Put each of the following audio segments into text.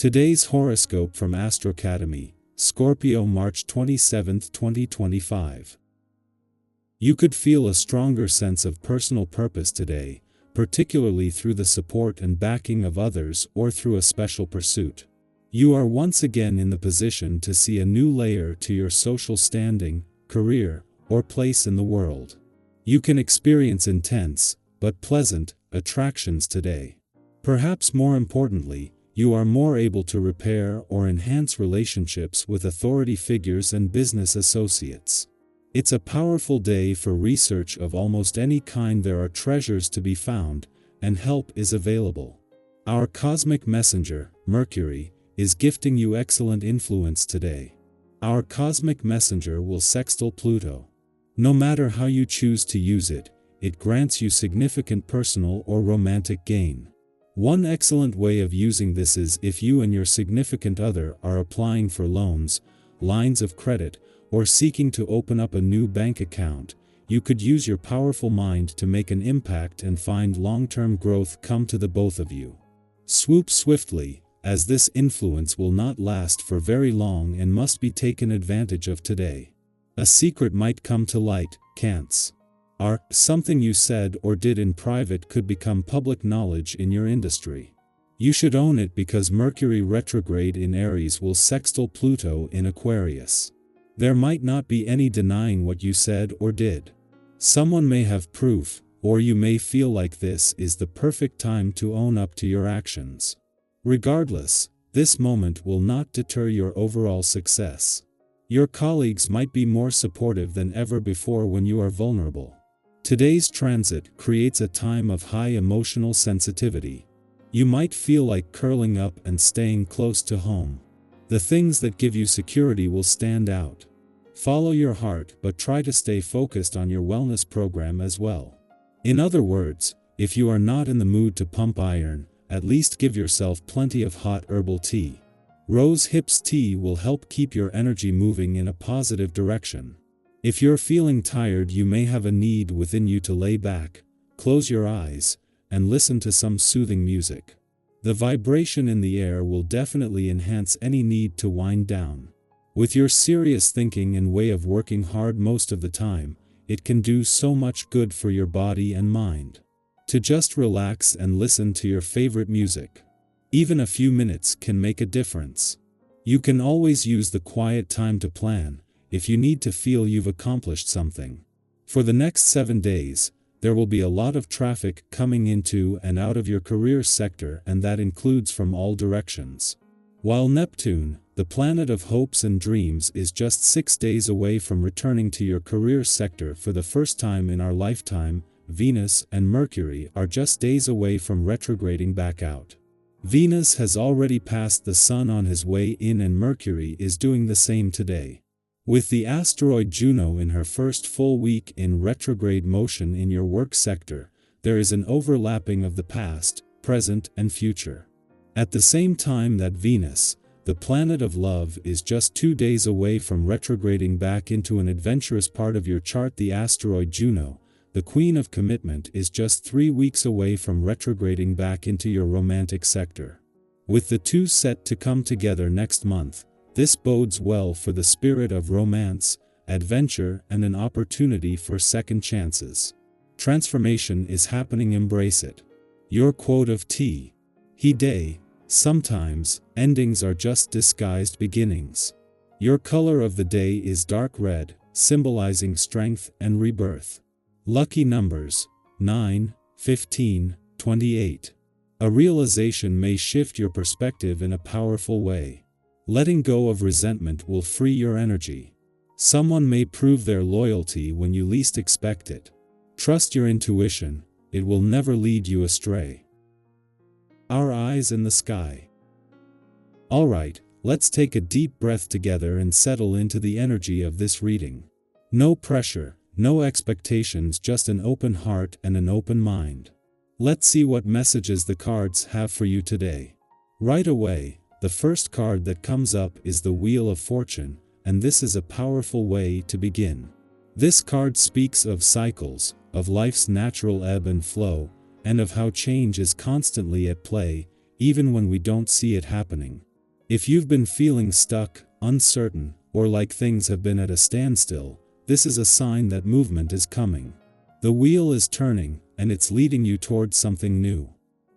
Today's horoscope from Astro Academy, Scorpio, March 27, 2025. You could feel a stronger sense of personal purpose today, particularly through the support and backing of others or through a special pursuit. You are once again in the position to see a new layer to your social standing, career, or place in the world. You can experience intense, but pleasant, attractions today. Perhaps more importantly, you are more able to repair or enhance relationships with authority figures and business associates. It's a powerful day for research of almost any kind. There are treasures to be found, and help is available. Our cosmic messenger, Mercury, is gifting you excellent influence today. Our cosmic messenger will sextile Pluto. No matter how you choose to use it, it grants you significant personal or romantic gain. One excellent way of using this is if you and your significant other are applying for loans, lines of credit, or seeking to open up a new bank account. You could use your powerful mind to make an impact and find long-term growth come to the both of you. Swoop swiftly, as this influence will not last for very long and must be taken advantage of today. A secret might come to light, Cancer. Something you said or did in private could become public knowledge in your industry. You should own it because Mercury retrograde in Aries will sextile Pluto in Aquarius. There might not be any denying what you said or did. Someone may have proof, or you may feel like this is the perfect time to own up to your actions. Regardless, this moment will not deter your overall success. Your colleagues might be more supportive than ever before when you are vulnerable. Today's transit creates a time of high emotional sensitivity. You might feel like curling up and staying close to home. The things that give you security will stand out. Follow your heart, but try to stay focused on your wellness program as well. In other words, if you are not in the mood to pump iron, at least give yourself plenty of hot herbal tea. Rose hips tea will help keep your energy moving in a positive direction. If you're feeling tired, you may have a need within you to lay back, close your eyes, and listen to some soothing music. The vibration in the air will definitely enhance any need to wind down. With your serious thinking and way of working hard most of the time, it can do so much good for your body and mind. To just relax and listen to your favorite music. Even a few minutes can make a difference. You can always use the quiet time to plan, if you need to feel you've accomplished something. For the next 7 days, there will be a lot of traffic coming into and out of your career sector, and that includes from all directions. While Neptune, the planet of hopes and dreams, is just 6 days away from returning to your career sector for the first time in our lifetime, Venus and Mercury are just days away from retrograding back out. Venus has already passed the Sun on his way in, and Mercury is doing the same today. With the asteroid Juno in her first full week in retrograde motion in your work sector, there is an overlapping of the past, present, and future. At the same time that Venus, the planet of love, is just 2 days away from retrograding back into an adventurous part of your chart, the asteroid Juno, the queen of commitment, is just 3 weeks away from retrograding back into your romantic sector. With the two set to come together next month, this bodes well for the spirit of romance, adventure, and an opportunity for second chances. Transformation is happening, embrace it. Your quote of tea. He day. Sometimes, endings are just disguised beginnings. Your color of the day is dark red, symbolizing strength and rebirth. Lucky numbers: 9, 15, 28. A realization may shift your perspective in a powerful way. Letting go of resentment will free your energy. Someone may prove their loyalty when you least expect it. Trust your intuition, it will never lead you astray. Our eyes in the sky. Alright, let's take a deep breath together and settle into the energy of this reading. No pressure, no expectations, just an open heart and an open mind. Let's see what messages the cards have for you today. Right away, the first card that comes up is the Wheel of Fortune, and this is a powerful way to begin. This card speaks of cycles, of life's natural ebb and flow, and of how change is constantly at play, even when we don't see it happening. If you've been feeling stuck, uncertain, or like things have been at a standstill, this is a sign that movement is coming. The wheel is turning, and it's leading you towards something new.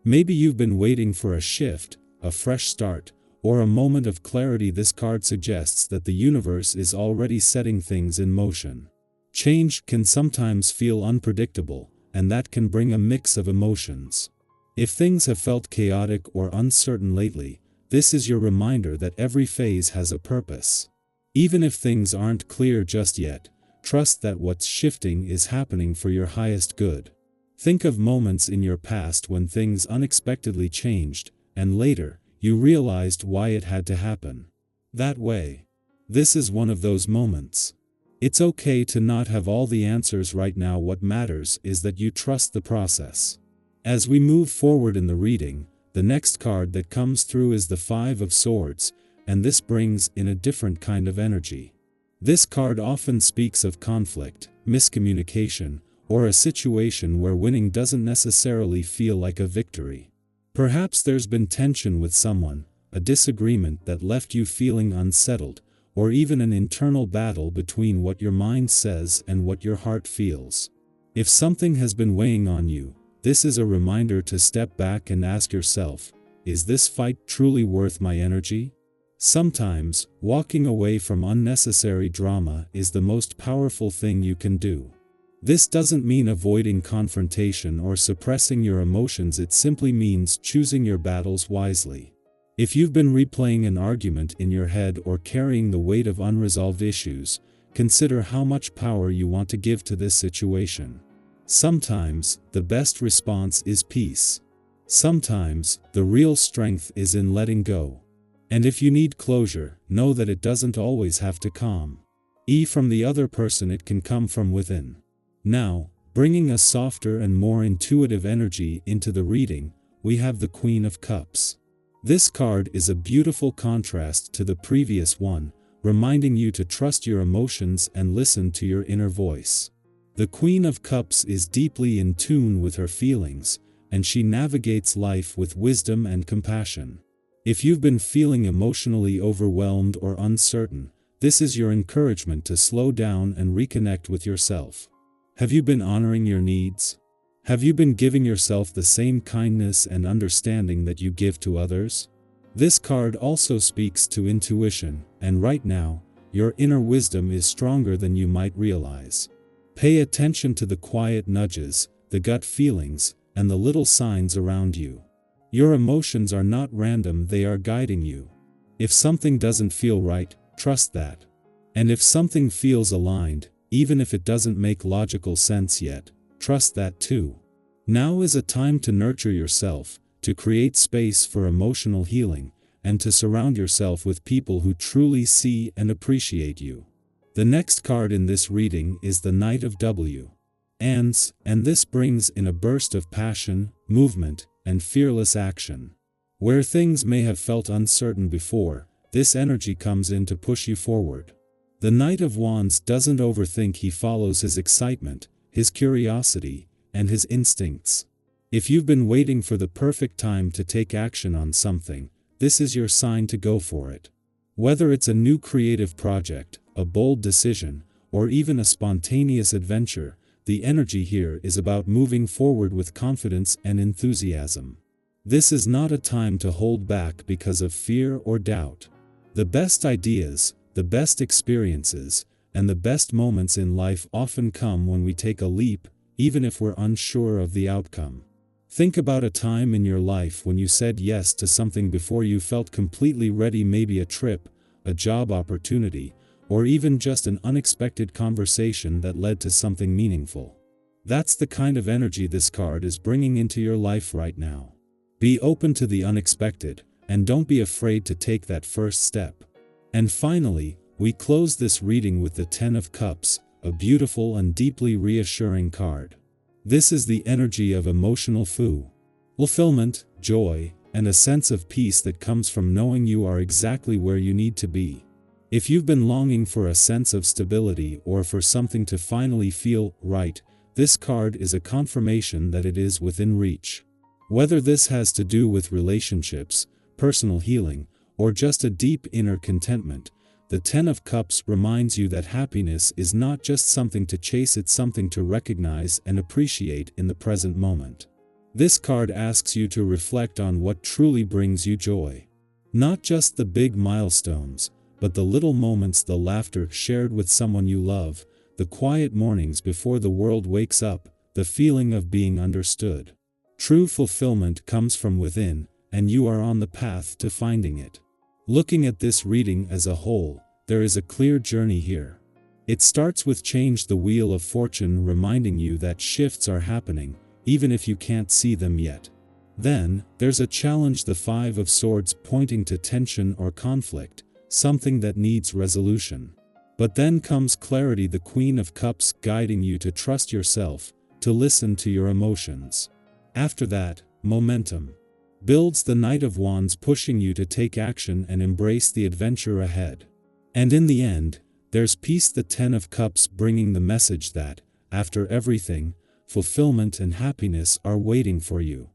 Maybe you've been waiting for a shift, a fresh start, or a moment of clarity. This card suggests that the universe is already setting things in motion. Change can sometimes feel unpredictable, and that can bring a mix of emotions. If things have felt chaotic or uncertain lately, this is your reminder that every phase has a purpose. Even if things aren't clear just yet, trust that what's shifting is happening for your highest good. Think of moments in your past when things unexpectedly changed, and later, you realized why it had to happen that way. This is one of those moments. It's okay to not have all the answers right now. What matters is that you trust the process. As we move forward in the reading, the next card that comes through is the Five of Swords, and this brings in a different kind of energy. This card often speaks of conflict, miscommunication, or a situation where winning doesn't necessarily feel like a victory. Perhaps there's been tension with someone, a disagreement that left you feeling unsettled, or even an internal battle between what your mind says and what your heart feels. If something has been weighing on you, this is a reminder to step back and ask yourself, is this fight truly worth my energy? Sometimes, walking away from unnecessary drama is the most powerful thing you can do. This doesn't mean avoiding confrontation or suppressing your emotions. It simply means choosing your battles wisely. If you've been replaying an argument in your head or carrying the weight of unresolved issues, consider how much power you want to give to this situation. Sometimes, the best response is peace. Sometimes, the real strength is in letting go. And if you need closure, know that it doesn't always have to come from the other person. It can come from within. Now, bringing a softer and more intuitive energy into the reading, we have the Queen of Cups. This card is a beautiful contrast to the previous one, reminding you to trust your emotions and listen to your inner voice. The Queen of Cups is deeply in tune with her feelings, and she navigates life with wisdom and compassion. If you've been feeling emotionally overwhelmed or uncertain, this is your encouragement to slow down and reconnect with yourself. Have you been honoring your needs? Have you been giving yourself the same kindness and understanding that you give to others? This card also speaks to intuition, and right now, your inner wisdom is stronger than you might realize. Pay attention to the quiet nudges, the gut feelings, and the little signs around you. Your emotions are not random, they are guiding you. If something doesn't feel right, trust that. And if something feels aligned, even if it doesn't make logical sense yet, trust that too. Now is a time to nurture yourself, to create space for emotional healing, and to surround yourself with people who truly see and appreciate you. The next card in this reading is the Knight of Wands, and this brings in a burst of passion, movement, and fearless action. Where things may have felt uncertain before, this energy comes in to push you forward. The Knight of Wands doesn't overthink, he follows his excitement, his curiosity, and his instincts. If you've been waiting for the perfect time to take action on something, this is your sign to go for it. Whether it's a new creative project, a bold decision, or even a spontaneous adventure, the energy here is about moving forward with confidence and enthusiasm. This is not a time to hold back because of fear or doubt. The best ideas, the best experiences, and the best moments in life often come when we take a leap, even if we're unsure of the outcome. Think about a time in your life when you said yes to something before you felt completely ready, maybe a trip, a job opportunity, or even just an unexpected conversation that led to something meaningful. That's the kind of energy this card is bringing into your life right now. Be open to the unexpected, and don't be afraid to take that first step. And finally, we close this reading with the Ten of Cups, a beautiful and deeply reassuring card. This is the energy of emotional fulfillment, joy, and a sense of peace that comes from knowing you are exactly where you need to be. If you've been longing for a sense of stability or for something to finally feel right, this card is a confirmation that it is within reach. Whether this has to do with relationships, personal healing, or just a deep inner contentment, the Ten of Cups reminds you that happiness is not just something to chase, it's something to recognize and appreciate in the present moment. This card asks you to reflect on what truly brings you joy. Not just the big milestones, but the little moments, the laughter shared with someone you love, the quiet mornings before the world wakes up, the feeling of being understood. True fulfillment comes from within, and you are on the path to finding it. Looking at this reading as a whole, there is a clear journey here. It starts with change, the wheel of fortune reminding you that shifts are happening, even if you can't see them yet. Then, there's a challenge, the Five of Swords pointing to tension or conflict, something that needs resolution. But then comes clarity, the Queen of Cups guiding you to trust yourself, to listen to your emotions. After that, momentum builds, the Knight of Wands pushing you to take action and embrace the adventure ahead. And in the end, there's peace, the Ten of Cups bringing the message that, after everything, fulfillment and happiness are waiting for you.